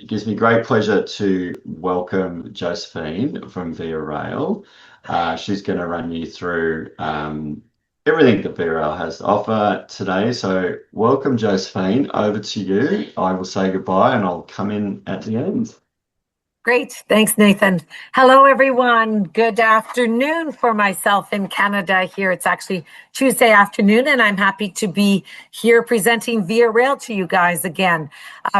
It gives me great pleasure to welcome Josephine from Via Rail. She's going to run you through everything that Via Rail has to offer today. So welcome, Josephine. Over to you. I will say goodbye and I'll come in at the end. Great. Thanks, Nathan. Hello, everyone. Good afternoon for myself in Canada here. It's actually Tuesday afternoon, and I'm happy to be here presenting Via Rail to you guys again.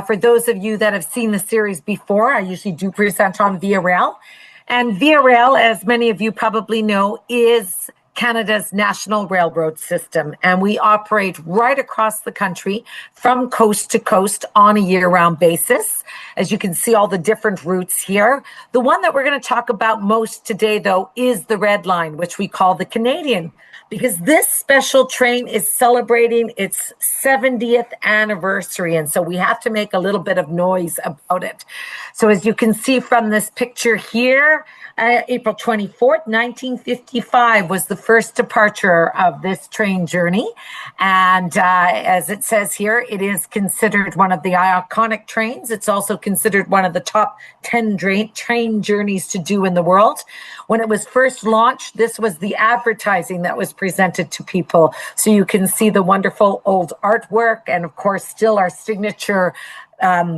For those of you that have seen the series before, I usually do present on Via Rail. And Via Rail, as many of you probably know, is Canada's national railroad system, and we operate right across the country from coast to coast on a year-round basis. As you can see, all the different routes here. The one that we're going to talk about most today, though, is the Red Line, which we call the Canadian, because this special train is celebrating its 70th anniversary, and so we have to make a little bit of noise about it. So as you can see from this picture here, April 24th, 1955 was the first departure of this train journey. And as it says here, it is considered one of the iconic trains. It's also considered one of the top 10 train journeys to do in the world. When it was first launched, this was the advertising that was presented to people. So you can see the wonderful old artwork and, of course, still our signature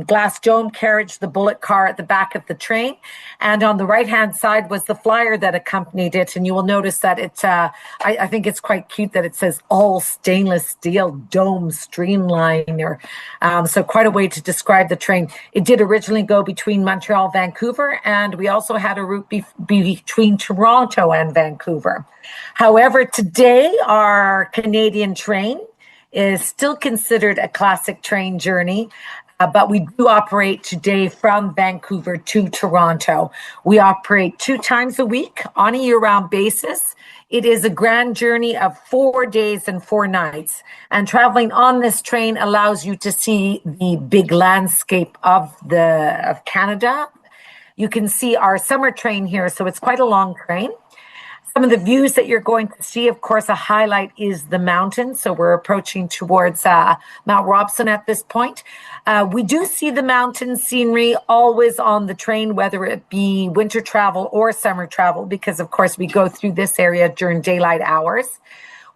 glass dome carriage, the bullet car at the back of the train. And on the right-hand side was the flyer that accompanied it. And you will notice that it, I think it's quite cute that it says all stainless steel dome streamliner. So quite a way to describe the train. It did originally go between Montreal, Vancouver, and we also had a route between Toronto and Vancouver. However, today our Canadian train is still considered a classic train journey. But we do operate today from Vancouver to Toronto. We operate 2 times a week on a year-round basis. It is a grand journey of 4 days and 4 nights. And traveling on this train allows you to see the big landscape of Canada. You can see our summer train here, so it's quite a long train. Some of the views that you're going to see, of course, a highlight is the mountains. So we're approaching towards Mount Robson at this point. We do see the mountain scenery always on the train, whether it be winter travel or summer travel, because, of course, we go through this area during daylight hours.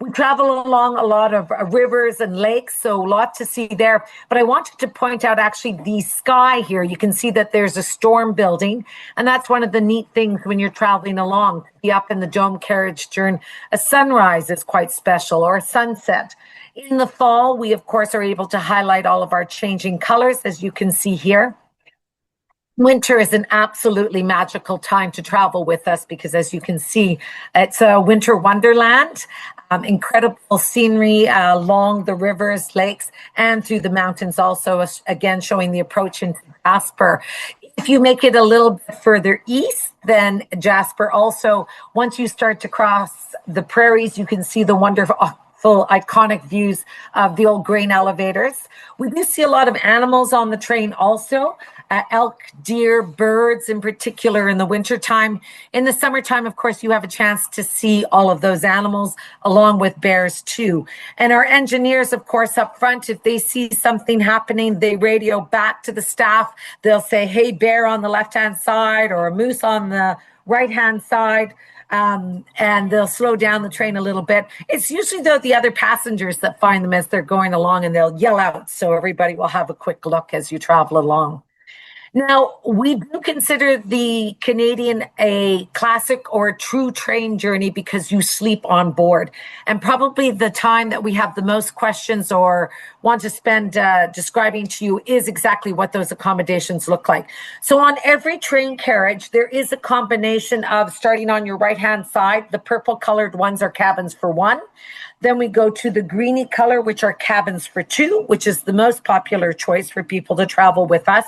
We travel along a lot of rivers and lakes, so a lot to see there. But I wanted to point out actually the sky here. You can see that there's a storm building, and that's one of the neat things when you're traveling along. To be up in the dome carriage during a sunrise is quite special, or a sunset. In the fall, we, of course, are able to highlight all of our changing colors, as you can see here. Winter is an absolutely magical time to travel with us because, as you can see, it's a winter wonderland. Incredible scenery along the rivers, lakes, and through the mountains also, again, showing the approach into Jasper. If you make it a little bit further east, then Jasper also, once you start to cross the prairies, you can see the wonderful iconic views of the old grain elevators. We do see a lot of animals on the train also, elk, deer, birds in particular in the wintertime. In the summertime, of course, you have a chance to see all of those animals along with bears too. And our engineers, of course, up front, if they see something happening, they radio back to the staff. They'll say, hey, bear on the left-hand side or a moose on the right-hand side. And they'll slow down the train a little bit. It's usually, though, the other passengers that find them as they're going along, and they'll yell out, so everybody will have a quick look as you travel along. Now, we do consider the Canadian a classic or a true train journey because you sleep on board. And probably the time that we have the most questions or want to spend describing to you is exactly what those accommodations look like. So on every train carriage, there is a combination of, starting on your right-hand side, the purple colored ones are cabins for 1. Then we go to the greeny color, which are cabins for 2, which is the most popular choice for people to travel with us.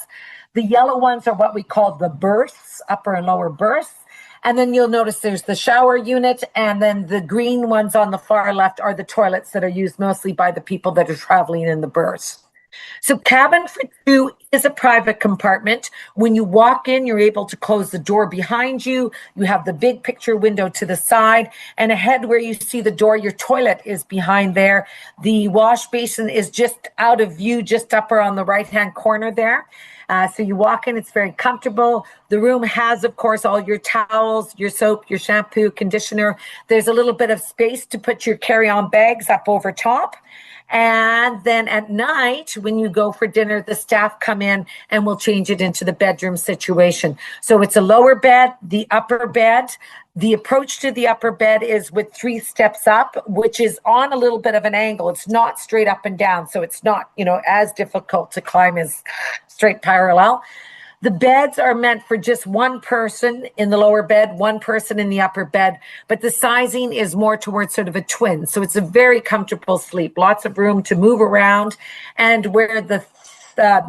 The yellow ones are what we call the berths, upper and lower berths. And then you'll notice there's the shower unit, and then the green ones on the far left are the toilets that are used mostly by the people that are traveling in the berths. So cabin for 2 is a private compartment. When you walk in, you're able to close the door behind you. You have the big picture window to the side, and ahead where you see the door, your toilet is behind there. The wash basin is just out of view, just upper on the right-hand corner there. So you walk in, it's very comfortable. The room has, of course, all your towels, your soap, your shampoo, conditioner. There's a little bit of space to put your carry-on bags up over top. And then at night, when you go for dinner, the staff come in and will change it into the bedroom situation. So it's a lower bed, the upper bed. The approach to the upper bed is with 3 steps up, which is on a little bit of an angle. It's not straight up and down. So it's not, as difficult to climb as straight parallel. The beds are meant for just one person in the lower bed, one person in the upper bed, but the sizing is more towards sort of a twin. So it's a very comfortable sleep, lots of room to move around. And where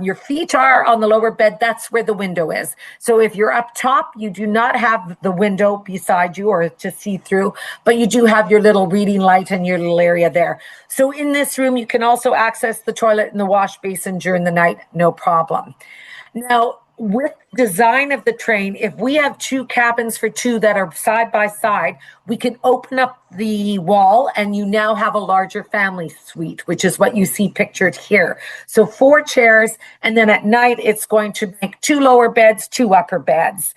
your feet are on the lower bed, that's where the window is. So if you're up top, you do not have the window beside you or to see through, but you do have your little reading light and your little area there. So in this room, you can also access the toilet and the wash basin during the night, no problem. Now, with design of the train, if we have 2 cabins for 2 that are side by side, we can open up the wall and you now have a larger family suite, which is what you see pictured here. So 4 chairs, and then at night it's going to make 2 lower beds, 2 upper beds.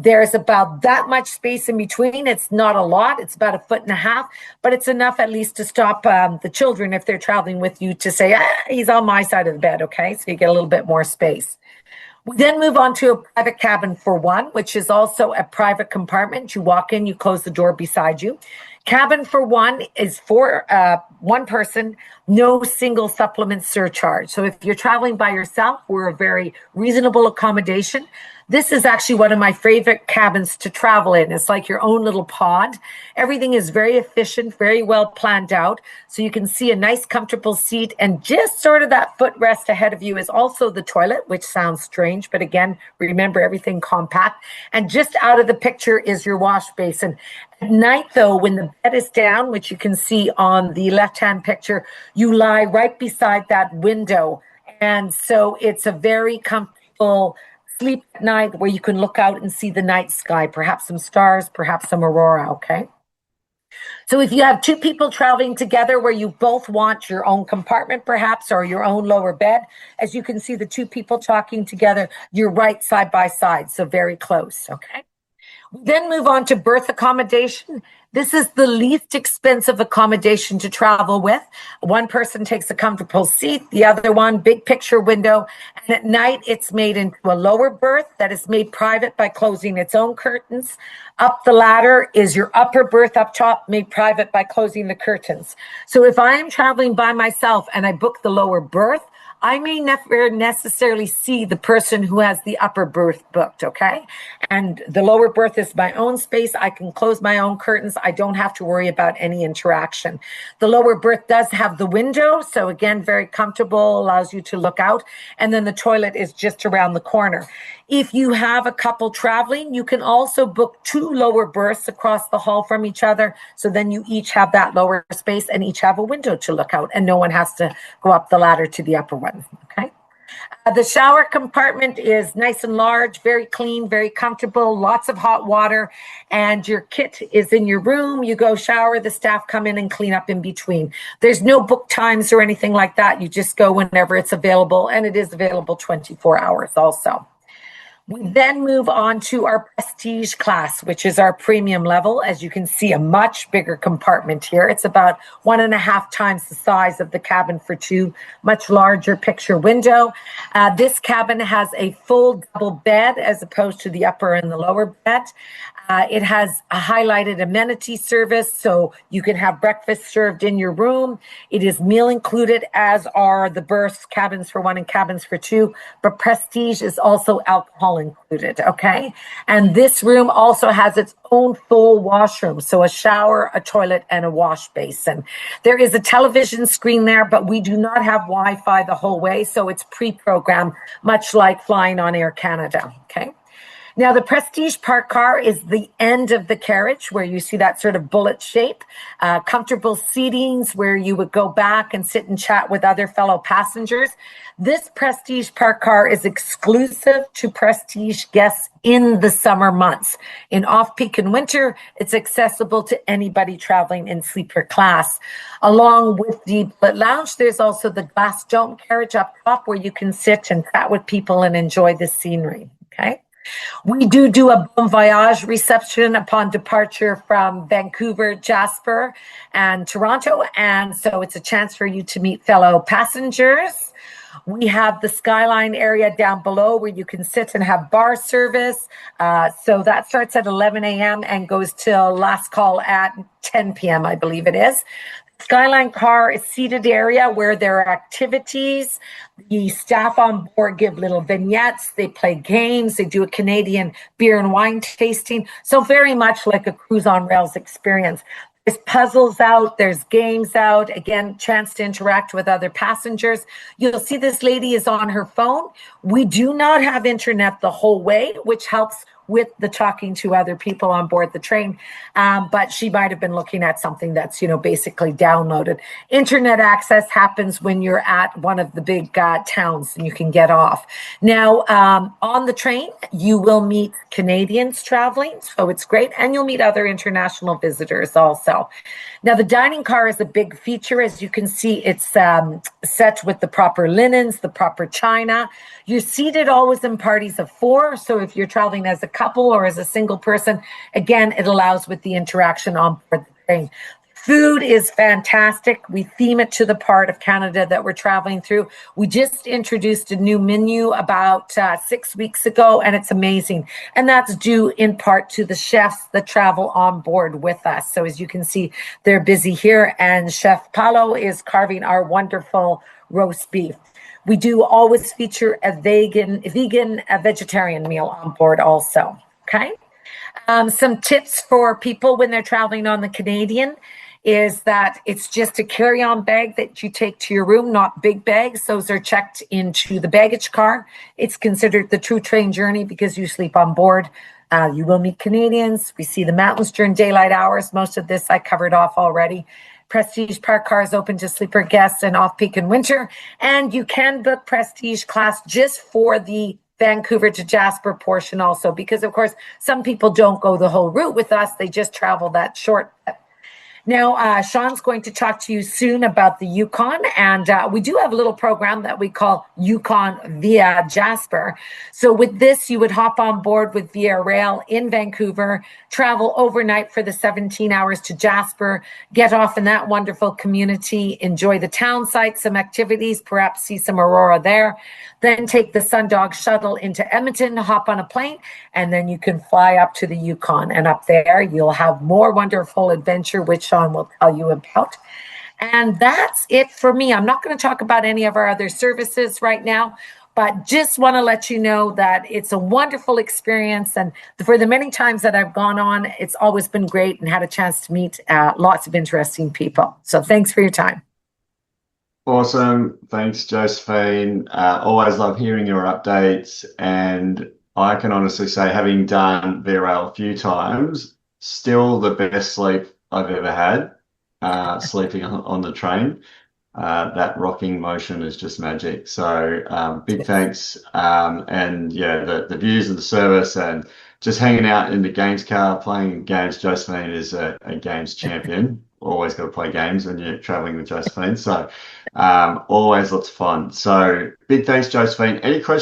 There's about that much space in between. It's not a lot. It's about 1.5 feet, but it's enough at least to stop the children, if they're traveling with you, to say, he's on my side of the bed, okay? So you get a little bit more space. We then move on to a private cabin for 1, which is also a private compartment. You walk in, you close the door beside you. Cabin for 1 is for 1 person, no single supplement surcharge. So if you're traveling by yourself, we're a very reasonable accommodation. This is actually one of my favorite cabins to travel in. It's like your own little pod. Everything is very efficient, very well planned out. So you can see a nice, comfortable seat. And just sort of that footrest ahead of you is also the toilet, which sounds strange. But again, remember, everything compact. And just out of the picture is your wash basin. At night, though, when the bed is down, which you can see on the left-hand picture, you lie right beside that window. And so it's a very comfortable sleep at night where you can look out and see the night sky, perhaps some stars, perhaps some aurora, okay? So if you have 2 people traveling together where you both want your own compartment perhaps, or your own lower bed, as you can see the 2 people talking together, you're right side by side, so very close, okay? We then move on to berth accommodation. This is the least expensive accommodation to travel with. 1 person takes a comfortable seat, the other one, big picture window. And at night, it's made into a lower berth that is made private by closing its own curtains. Up the ladder is your upper berth up top, made private by closing the curtains. So if I am traveling by myself and I book the lower berth, I may never necessarily see the person who has the upper berth booked, okay? And the lower berth is my own space. I can close my own curtains. I don't have to worry about any interaction. The lower berth does have the window, so again, very comfortable, allows you to look out. And then the toilet is just around the corner. If you have a couple traveling, you can also book 2 lower berths across the hall from each other. So then you each have that lower space and each have a window to look out, and no one has to go up the ladder to the upper one, okay? The shower compartment is nice and large, very clean, very comfortable, lots of hot water, and your kit is in your room. You go shower, the staff come in and clean up in between. There's no book times or anything like that. You just go whenever it's available, and it is available 24 hours also. We then move on to our prestige class, which is our premium level. As you can see, a much bigger compartment here. It's about 1.5 times the size of the cabin for 2, much larger picture window. This cabin has a full double bed as opposed to the upper and the lower bed. It has a highlighted amenity service, so you can have breakfast served in your room. It is meal included, as are the berths, cabins for 1 and cabins for 2, but prestige is also alcohol included, okay? And this room also has its own full washroom, so a shower, a toilet, and a wash basin. There is a television screen there, but we do not have Wi-Fi the whole way, so it's pre-programmed, much like flying on Air Canada, okay? Now, the Prestige Park car is the end of the carriage where you see that sort of bullet shape, comfortable seatings where you would go back and sit and chat with other fellow passengers. This Prestige Park car is exclusive to Prestige guests in the summer months. In off-peak and winter, it's accessible to anybody traveling in sleeper class. Along with the lounge, there's also the glass dome carriage up top where you can sit and chat with people and enjoy the scenery. Okay. We do a bon voyage reception upon departure from Vancouver, Jasper, and Toronto. And so it's a chance for you to meet fellow passengers. We have the Skyline area down below where you can sit and have bar service. So that starts at 11 a.m. and goes till last call at 10 p.m., I believe it is. Skyline car is seated area where there are activities. The staff on board give little vignettes. They play games. They do a Canadian beer and wine tasting. So very much like a cruise on rails experience. There's puzzles out. There's games out. Again, chance to interact with other passengers. You'll see this lady is on her phone. We do not have internet the whole way, which helps with the talking to other people on board the train. But she might have been looking at something that's, basically downloaded. Internet access happens when you're at one of the big towns and you can get off. Now, on the train, you will meet Canadians traveling, so it's great. And you'll meet other international visitors also. Now, the dining car is a big feature. As you can see, it's set with the proper linens, the proper china. You're seated always in parties of 4. So if you're traveling as a couple or as a single person, again, it allows with the interaction on board the train. Food is fantastic. We theme it to the part of Canada that we're traveling through. We just introduced a new menu about 6 weeks ago, and it's amazing. And that's due in part to the chefs that travel on board with us. So as you can see, they're busy here, and Chef Paolo is carving our wonderful roast beef. We do always feature a vegetarian meal on board also. Okay. Some tips for people when they're traveling on the Canadian is that it's just a carry-on bag that you take to your room, not big bags. Those are checked into the baggage car. It's considered the true train journey because you sleep on board. You will meet Canadians. We see the mountains during daylight hours. Most of this I covered off already. Prestige Park car is open to sleeper guests and off-peak in winter. And you can book Prestige class just for the Vancouver to Jasper portion also, because of course, some people don't go the whole route with us. They just travel that short. Now, Sean's going to talk to you soon about the Yukon, and we do have a little program that we call Yukon via Jasper. So with this, you would hop on board with Via Rail in Vancouver, travel overnight for the 17 hours to Jasper, get off in that wonderful community, enjoy the town sites, some activities, perhaps see some aurora there, then take the Sundog shuttle into Edmonton, hop on a plane, and then you can fly up to the Yukon. And up there, you'll have more wonderful adventure, which Sean will tell you about. And that's it for me. I'm not going to talk about any of our other services right now, but just want to let you know that it's a wonderful experience. And for the many times that I've gone on, it's always been great and had a chance to meet lots of interesting people. So thanks for your time. Awesome. Thanks, Josephine. Always love hearing your updates. And I can honestly say, having done VRL a few times, still the best sleep I've ever had, sleeping on the train. That rocking motion is just magic. So big thanks. And yeah, the views and the service and just hanging out in the games car, playing games. Josephine is a games champion. Always got to play games when you're traveling with Josephine. So always lots of fun. So big thanks, Josephine. Any questions?